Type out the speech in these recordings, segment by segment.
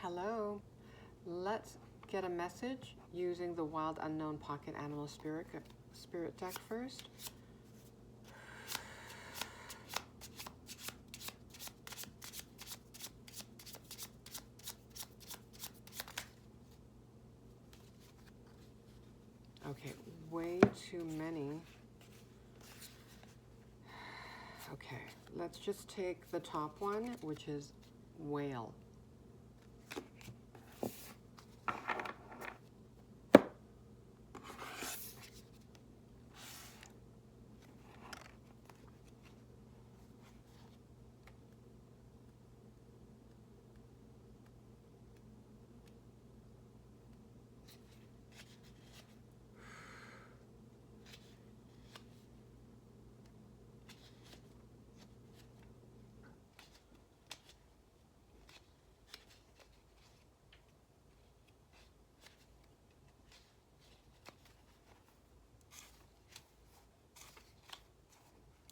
Hello. Let's get a message using the Wild Unknown Pocket Animal Spirit deck first. Okay, way too many. Okay, let's just take the top one, which is whale.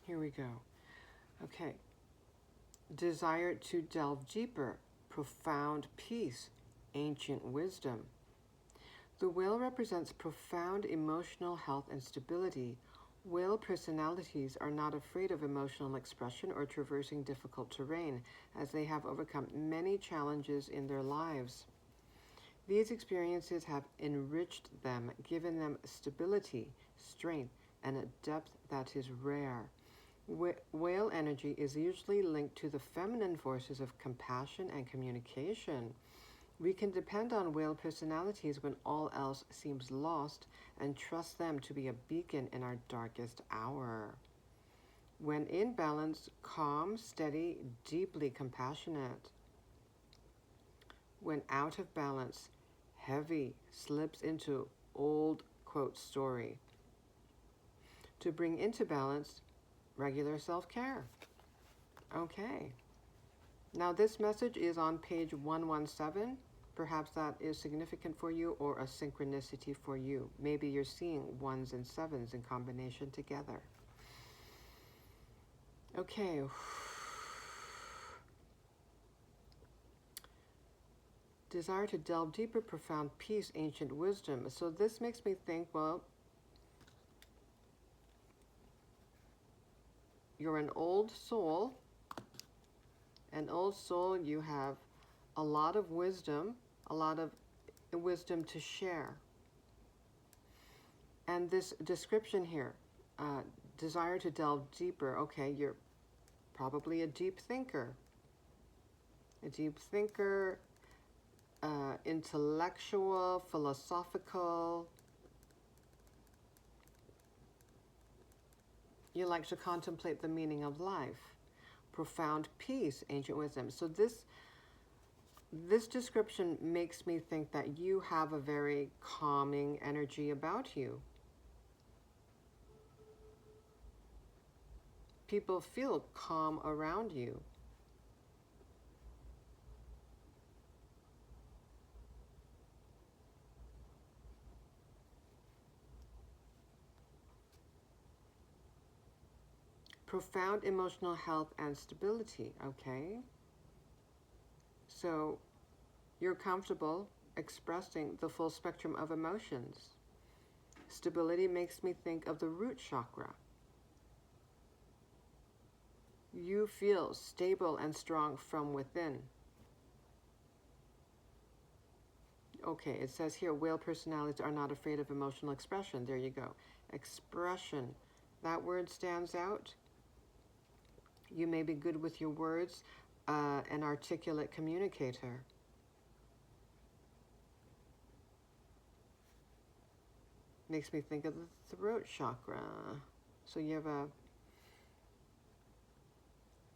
Here we go. Okay. Desire to delve deeper, profound peace, ancient wisdom. The whale represents profound emotional health and stability. Whale personalities are not afraid of emotional expression or traversing difficult terrain, as they have overcome many challenges in their lives. These experiences have enriched them, given them stability, strength, and a depth that is rare. Whale energy is usually linked to the feminine forces of compassion and communication. We can depend on whale personalities when all else seems lost and trust them to be a beacon in our darkest hour. When in balance, calm, steady, deeply compassionate. When out of balance, heavy, slips into old quote story. To bring into balance, regular self-care. Okay. Now this message is on page 117. Perhaps that is significant for you or a synchronicity for you. Maybe you're seeing 1s and 7s in combination together. Okay. Desire to delve deeper, profound peace, ancient wisdom. So this makes me think, well, you're an old soul. An old soul, you have a lot of wisdom to share. And this description here, desire to delve deeper. Okay, you're probably a deep thinker. Intellectual, philosophical. You like to contemplate the meaning of life. Profound peace, ancient wisdom. So this description makes me think that you have a very calming energy about you. People feel calm around you. Profound emotional health and stability, okay? So you're comfortable expressing the full spectrum of emotions. Stability makes me think of the root chakra. You feel stable and strong from within. Okay, it says here, whale personalities are not afraid of emotional expression. There you go. Expression. That word stands out. You may be good with your words, an articulate communicator. Makes me think of the throat chakra. So you have a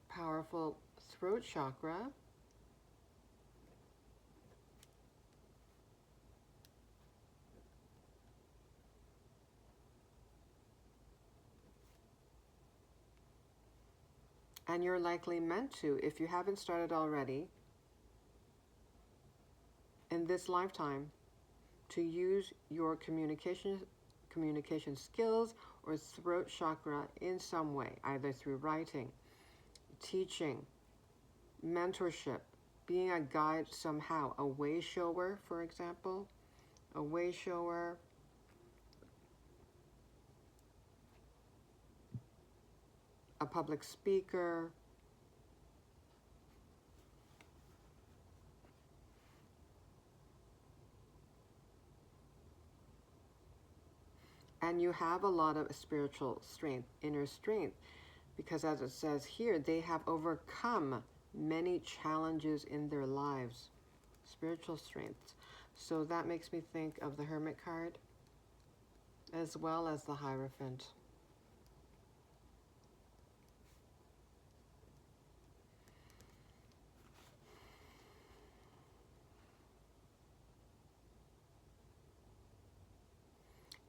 powerful throat chakra. And you're likely meant to, if you haven't started already, in this lifetime, to use your communication skills or throat chakra in some way, either through writing, teaching, mentorship, being a guide somehow, a way shower, for example, a way shower, a public speaker, and you have a lot of spiritual strength, inner strength, because as it says here, they have overcome many challenges in their lives, spiritual strengths. So that makes me think of the Hermit card as well as the Hierophant.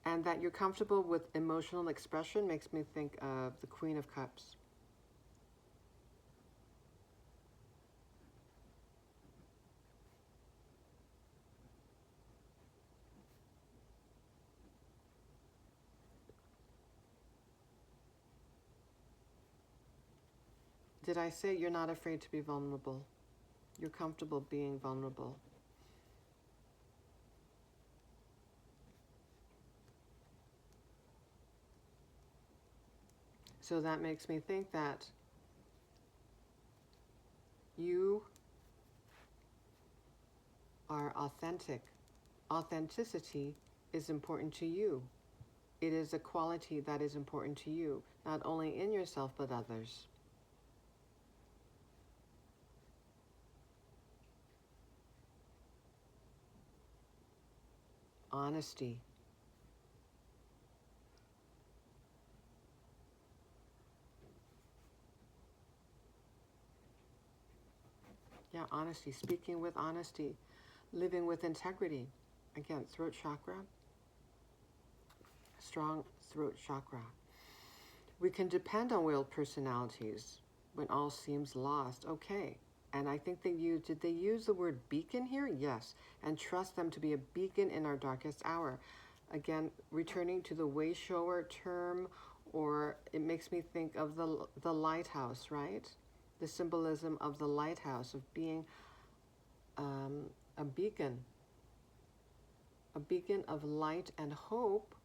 And that you're comfortable with emotional expression makes me think of the Queen of Cups. Did I say you're not afraid to be vulnerable? You're comfortable being vulnerable. So that makes me think that you are authentic. Authenticity is important to you. It is a quality that is important to you, not only in yourself, but others. Honesty. Yeah, honesty. Speaking with honesty. Living with integrity. Again, throat chakra. Strong throat chakra. We can depend on willed personalities when all seems lost. Okay. And I think did they use the word beacon here? Yes. And trust them to be a beacon in our darkest hour. Again, returning to the way shower term, or it makes me think of the lighthouse, right? The symbolism of the lighthouse, of being a beacon of light and hope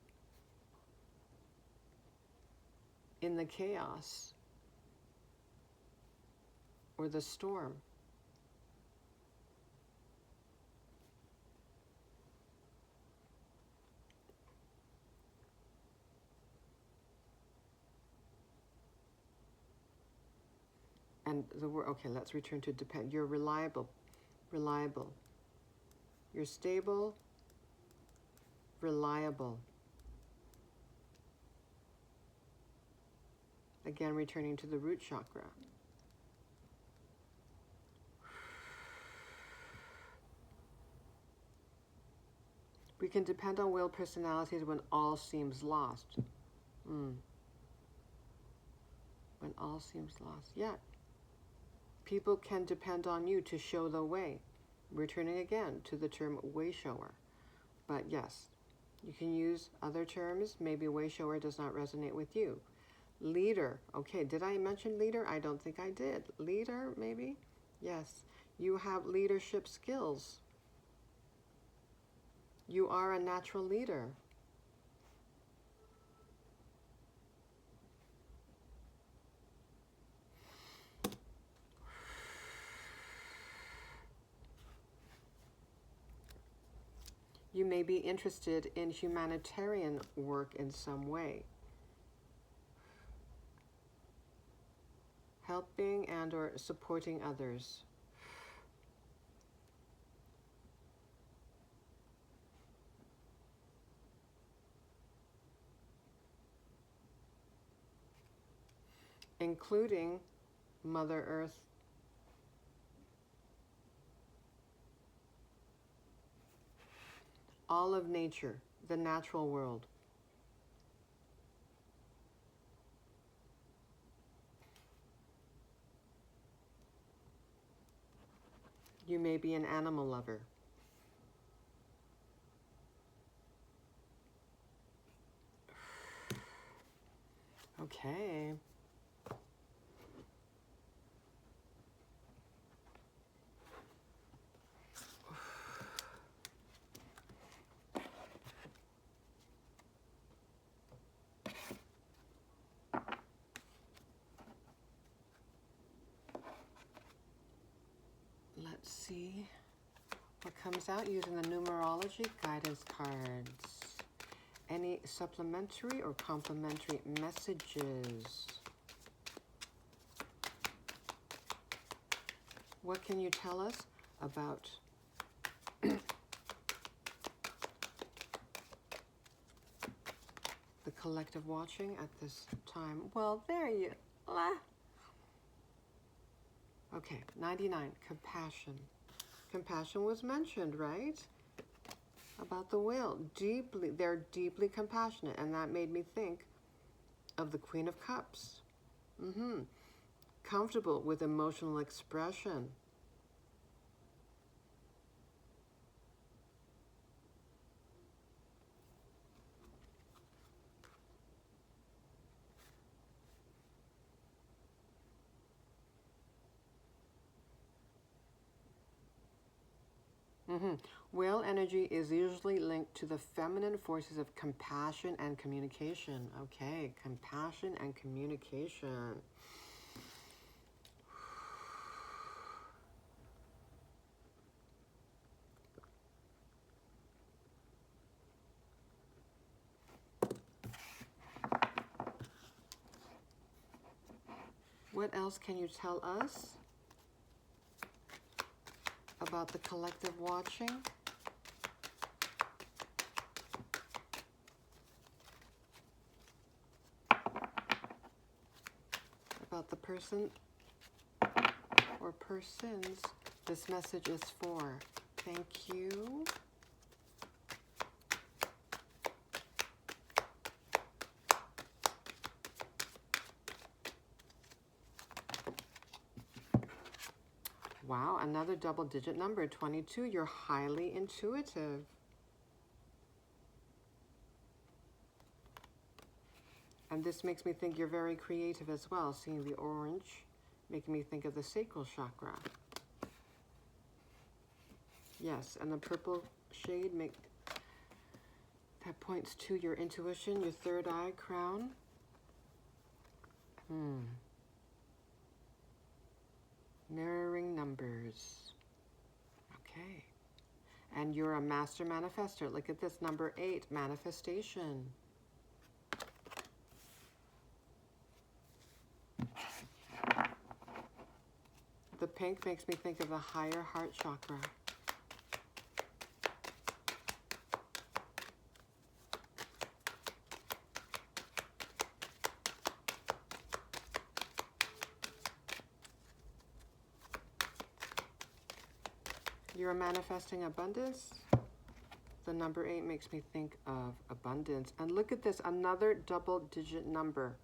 in the chaos or the storm. And the word, okay, let's return to depend. You're reliable. You're stable, reliable. Again, returning to the root chakra. We can depend on willed personalities when all seems lost. When all seems lost. Yeah. People can depend on you to show the way. Returning again to the term way shower. But yes, you can use other terms. Maybe way shower does not resonate with you. Leader. Okay, did I mention leader? I don't think I did. Leader, maybe? Yes. You have leadership skills. You are a natural leader. You may be interested in humanitarian work in some way. Helping and or supporting others. Including Mother Earth. All of nature, the natural world. You may be an animal lover. Okay. Let's see what comes out using the Numerology guidance cards. Any supplementary or complementary messages? What can you tell us about the collective watching at this time? Well, there you are. Okay, 99, compassion. Compassion was mentioned, right? About the whale. They're deeply compassionate, and that made me think of the Queen of Cups. Comfortable with emotional expression. Whale energy is usually linked to the feminine forces of compassion and communication. Okay, compassion and communication. What else can you tell us about the collective watching? About the person or persons this message is for. Thank you. Wow, another double-digit number, 22. You're highly intuitive. And this makes me think you're very creative as well. Seeing the orange, making me think of the sacral chakra. Yes, and the purple shade that points to your intuition, your third eye crown. Mirroring numbers. Okay. And you're a master manifester. Look at this, number 8, manifestation. The pink makes me think of the higher heart chakra. You're manifesting abundance. The number 8 makes me think of abundance. And look at this, another double-digit number.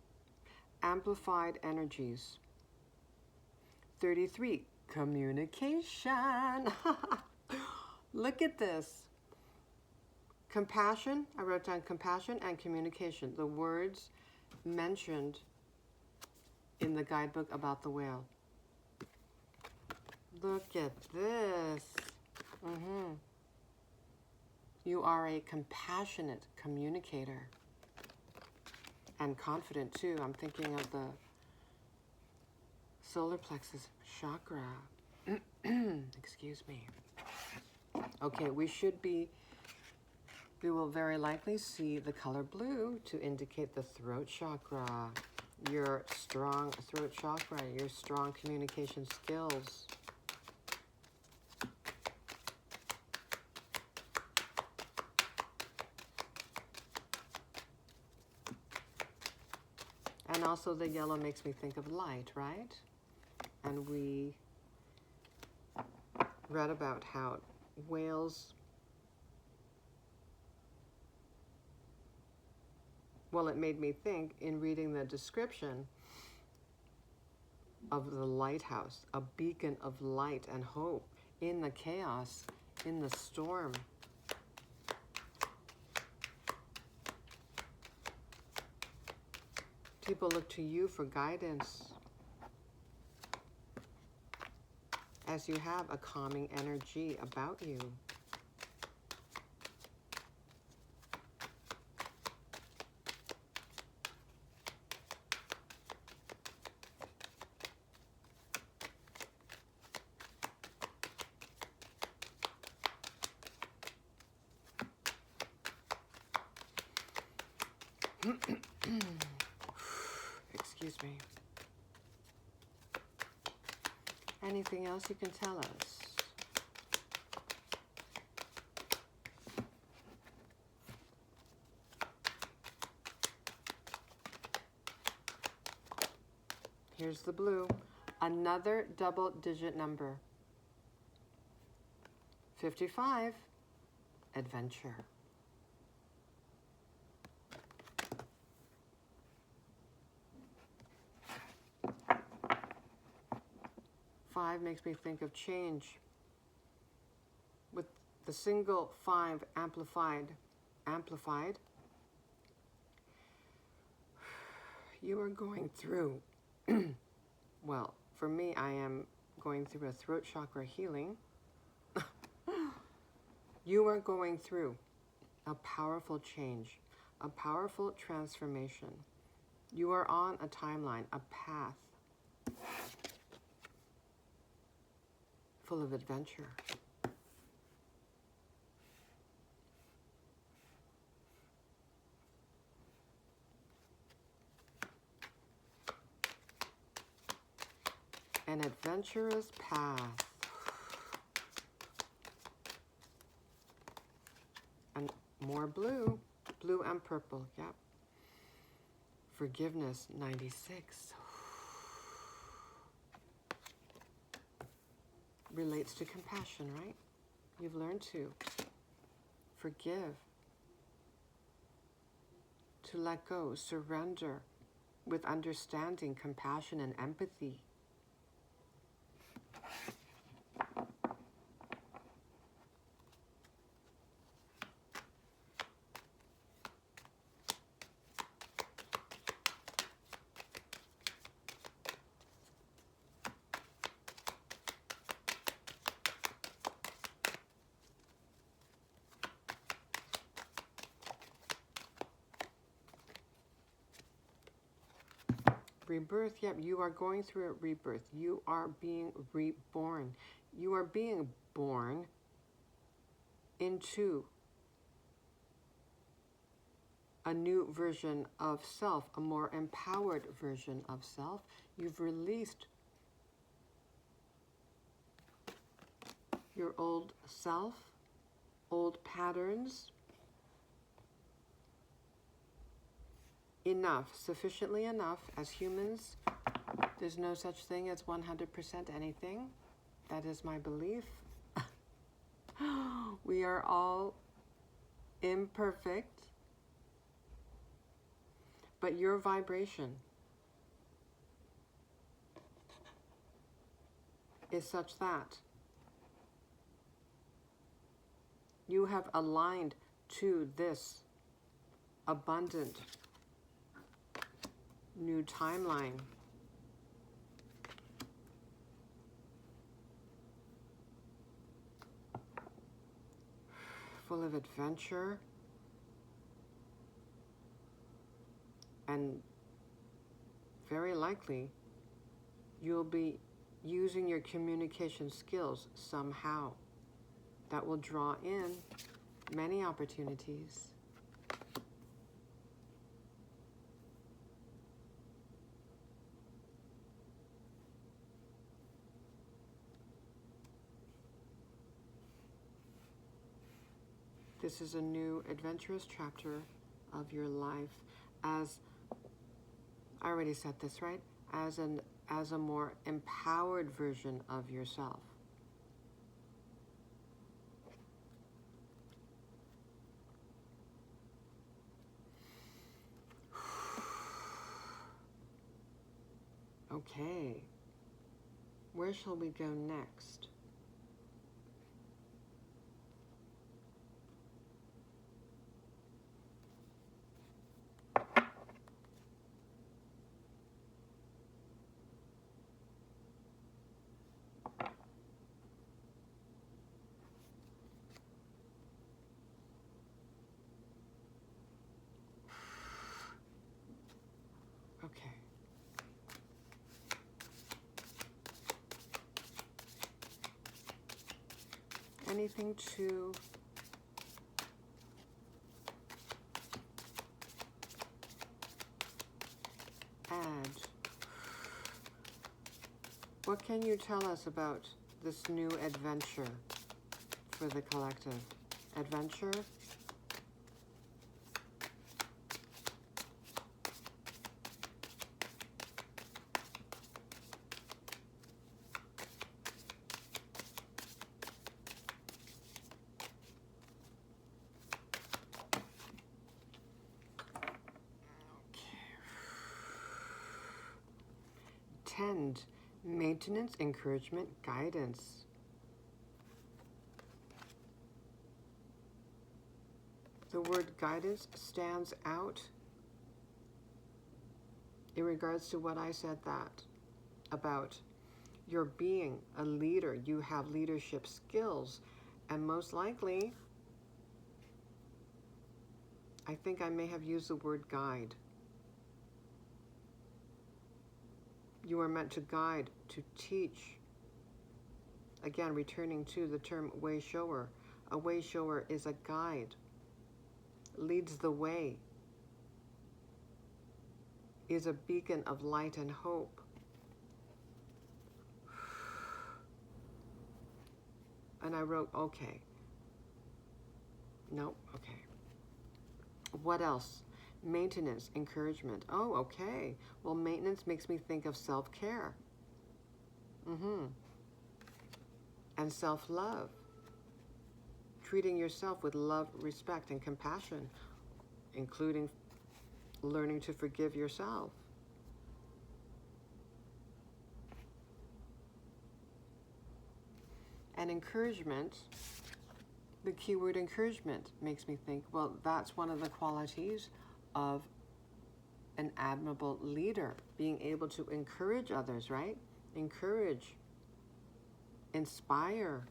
Amplified energies. 33, communication. Look at this. Compassion, I wrote down compassion and communication. The words mentioned in the guidebook about the whale. Look at this. You are a compassionate communicator. And confident too. I'm thinking of the solar plexus chakra. Excuse me. Okay, we will very likely see the color blue to indicate the throat chakra. Your strong throat chakra, your strong communication skills. And also the yellow makes me think of light, right? And we read about how whales, well, it made me think in reading the description of the lighthouse, a beacon of light and hope in the chaos, in the storm. People look to you for guidance as you have a calming energy about you. Excuse me. Anything else you can tell us? Here's the blue. Another double-digit number. 55. Adventure. 5 makes me think of change. With the single 5 amplified, you are going through, well, for me, I am going through a throat chakra healing. You are going through a powerful change, a powerful transformation. You are on a timeline, a path full of adventure. An adventurous path. And more blue. Blue and purple, yep. Forgiveness, 96. Relates to compassion, right? You've learned to forgive, to let go, surrender with understanding, compassion, and empathy. Rebirth, yep, you are going through a rebirth. You are being reborn. You are being born into a new version of self, a more empowered version of self. You've released your old self, old patterns. Enough, sufficiently enough. As humans, there's no such thing as 100% anything. That is my belief. We are all imperfect, but your vibration is such that you have aligned to this abundant new timeline. Full of adventure and very likely you'll be using your communication skills somehow. That will draw in many opportunities. This is a new adventurous chapter of your life, as I already said this, right? As a more empowered version of yourself. Okay. Where shall we go next? Okay. Anything to What can you tell us about this new adventure for the collective? Adventure? Tend, maintenance, encouragement, guidance. The word guidance stands out in regards to what I said that about your being a leader. You have leadership skills, and most likely, I think I may have used the word guide. You are meant to guide, to teach. Again, returning to the term way shower. A way shower is a guide, leads the way, is a beacon of light and hope. And I wrote, okay. Nope, okay. What else? Maintenance, encouragement. Oh, okay. Well, maintenance makes me think of self-care. And self-love. Treating yourself with love, respect, and compassion, including learning to forgive yourself. And encouragement, the keyword encouragement makes me think, well, that's one of the qualities of an admirable leader, being able to encourage others, right? Encourage, inspire.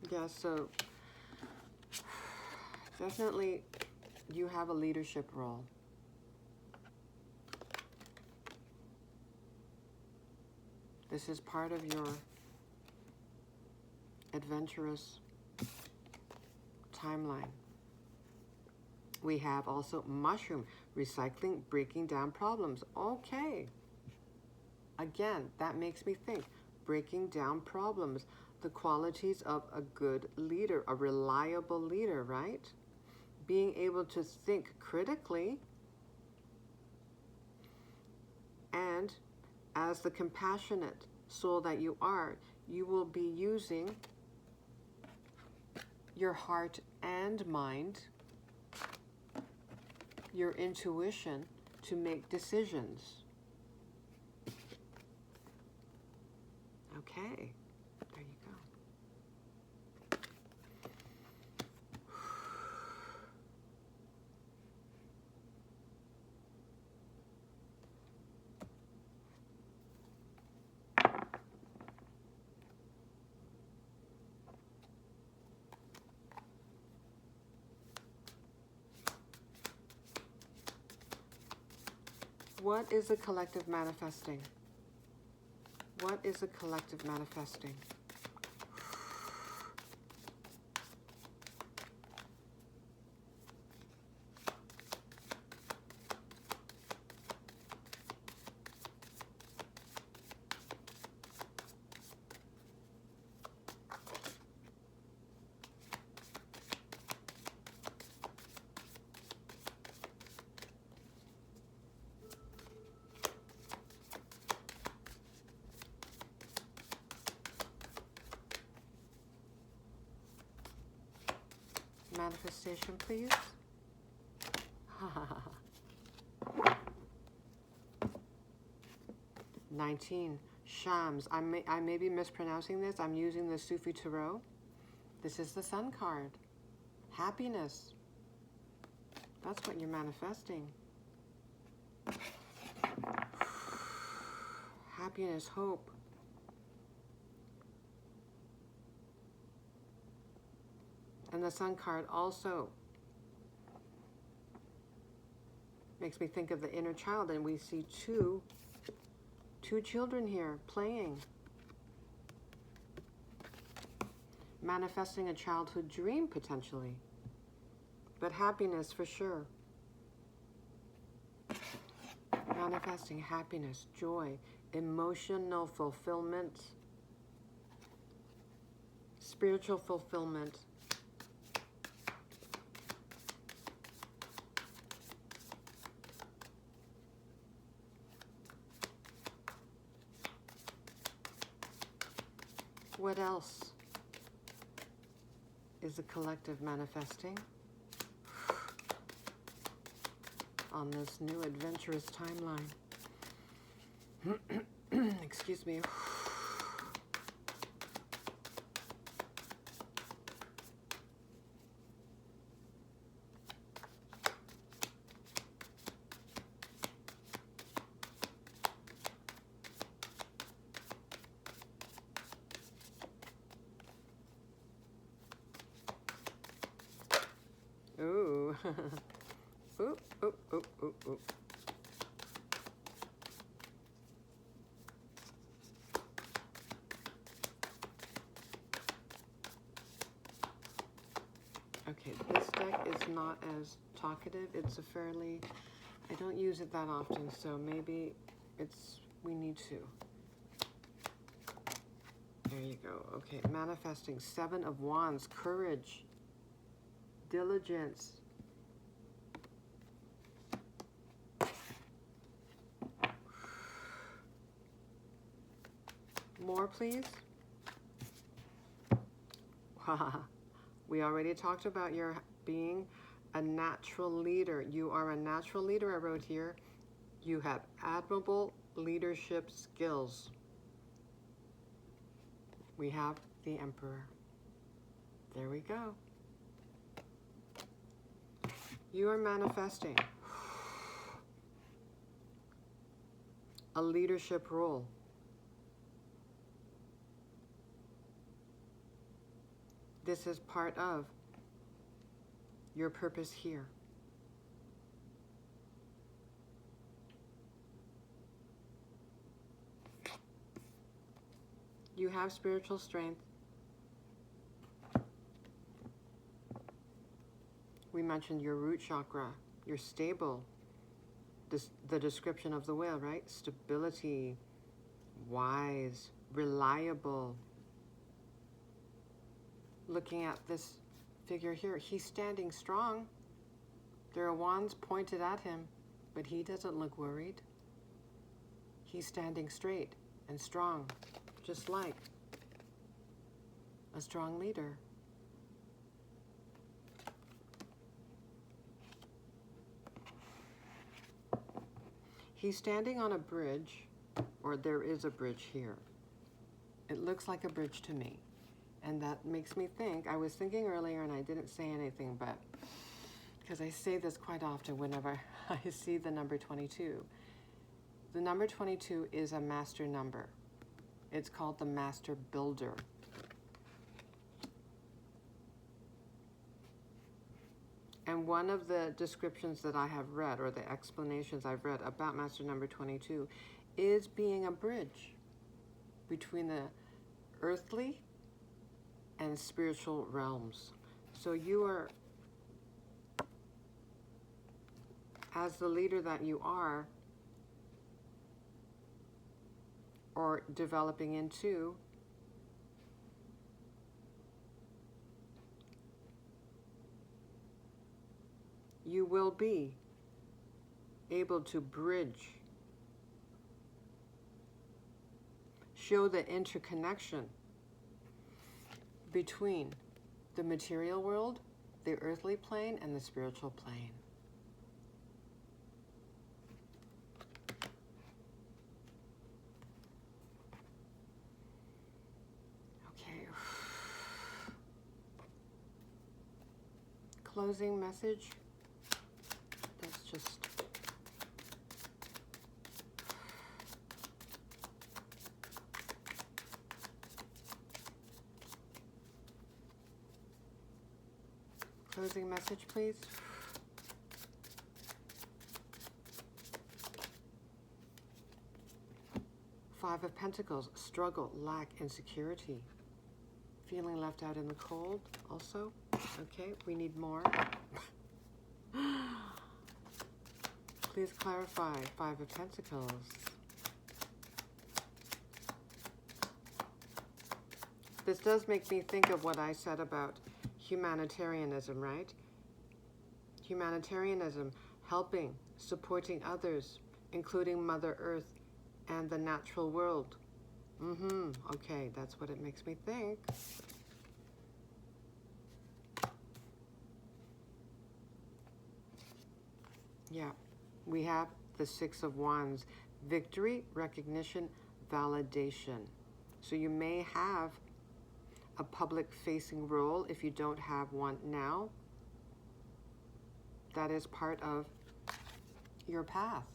Yeah, so definitely you have a leadership role. This is part of your adventurous timeline. We have also mushroom, recycling, breaking down problems. Okay. Again, that makes me think. Breaking down problems. The qualities of a good leader, a reliable leader, right? Being able to think critically, and as the compassionate soul that you are, you will be using your heart and mind, your intuition to make decisions. Okay, there you go. What is a collective manifesting? What is a collective manifesting? Manifestation, please. 19. Shams. I may be mispronouncing this. I'm using the Sufi Tarot. This is the Sun card. Happiness. That's what you're manifesting. Happiness, hope. And the Sun card also makes me think of the inner child, and we see two children here playing, manifesting a childhood dream potentially, but happiness for sure. Manifesting happiness, joy, emotional fulfillment, spiritual fulfillment. What else is the collective manifesting on this new adventurous timeline? Excuse me. Ooh. Oop, oop, oop, oop, oop. Okay, this deck is not as talkative. It's a fairly, I don't use it that often, so maybe we need to. There you go. Okay, manifesting 7 of Wands, courage, diligence. More, please. We already talked about your being a natural leader. You are a natural leader, I wrote here. You have admirable leadership skills. We have the Emperor. There we go. You are manifesting a leadership role. This is part of your purpose here. You have spiritual strength. We mentioned your root chakra. You're stable. The description of the whale, right? Stability, wise, reliable. Looking at this figure here, he's standing strong. There are wands pointed at him, but he doesn't look worried. He's standing straight and strong, just like a strong leader. He's standing on a bridge, or there is a bridge here. It looks like a bridge to me. And that makes me think, I was thinking earlier and I didn't say anything, but because I say this quite often whenever I see the number 22. The number 22 is a master number. It's called the master builder. And one of the descriptions that I have read, or the explanations I've read about master number 22, is being a bridge between the earthly and spiritual realms. So you are, as the leader that you are, or developing into, you will be able to bridge, show the interconnection between the material world, the earthly plane, and the spiritual plane. Okay. Closing message. That's just... Closing message, please. Five of Pentacles, struggle, lack, insecurity. Feeling left out in the cold also. Okay, we need more. Please clarify. Five of Pentacles. This does make me think of what I said about humanitarianism, right? Humanitarianism, helping, supporting others, including Mother Earth and the natural world. Okay, that's what it makes me think. Yeah, we have the Six of Wands. Victory, recognition, validation. So you may have a public-facing role if you don't have one now. That is part of your path.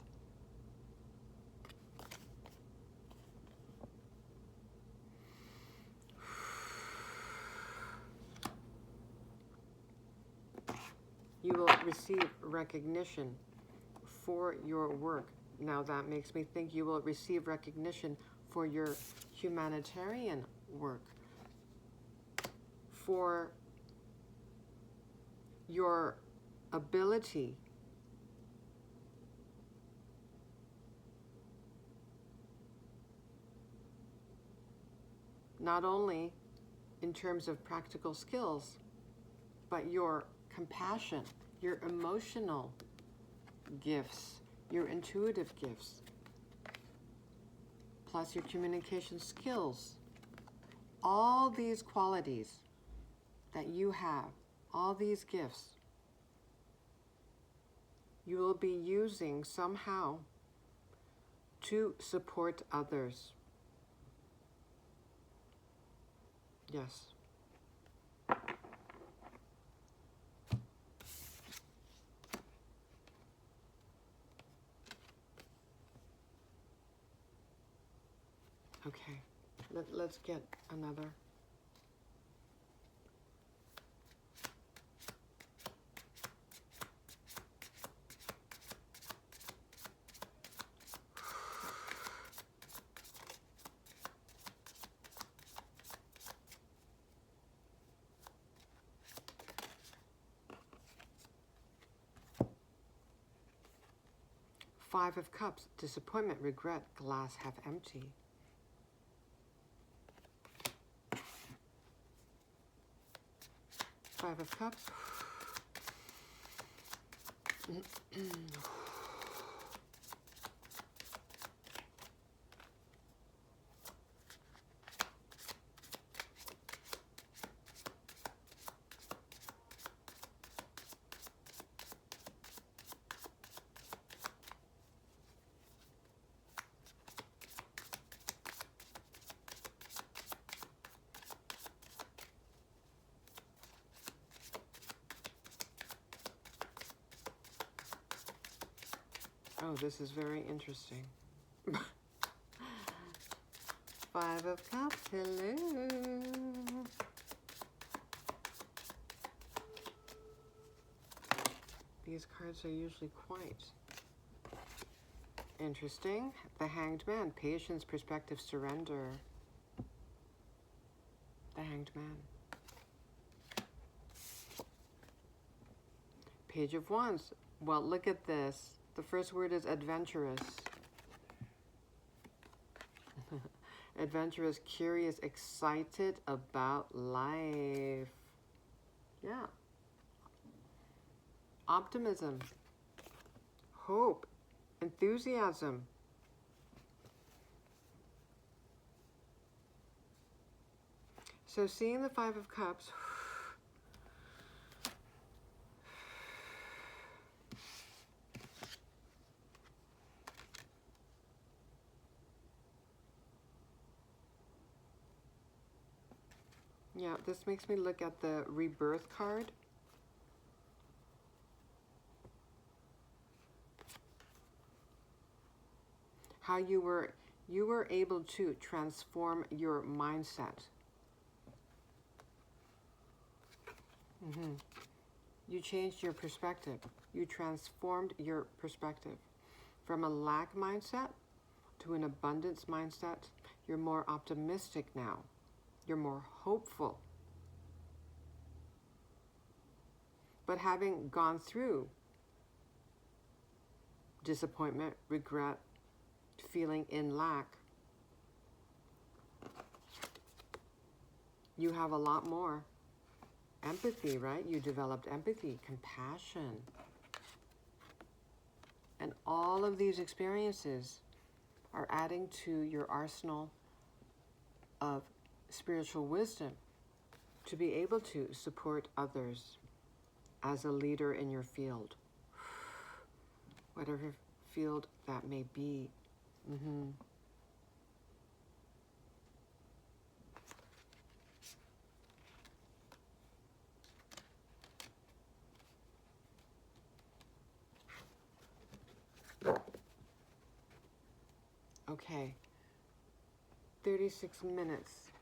You will receive recognition for your work. Now that makes me think you will receive recognition for your humanitarian work, for your ability not only in terms of practical skills, but your compassion, your emotional gifts, your intuitive gifts, plus your communication skills. All these qualities that you have, all these gifts, you will be using somehow to support others. Yes. Okay, let's get another. Five of Cups, disappointment, regret, glass half empty. Five of Cups. Oh, this is very interesting. Five of Cups, hello. These cards are usually quite interesting. The Hanged Man, patience, perspective, surrender. The Hanged Man. Page of Wands. Well, look at this. The first word is adventurous. Adventurous, curious, excited about life. Yeah. Optimism, hope, enthusiasm. So seeing the Five of Cups, yeah, this makes me look at the Rebirth card. How you were able to transform your mindset. You changed your perspective. You transformed your perspective from a lack mindset to an abundance mindset. You're more optimistic now. You're more hopeful. But having gone through disappointment, regret, feeling in lack, you have a lot more empathy, right? You developed empathy, compassion. And all of these experiences are adding to your arsenal of spiritual wisdom to be able to support others as a leader in your field, whatever field that may be. Okay, 36 minutes.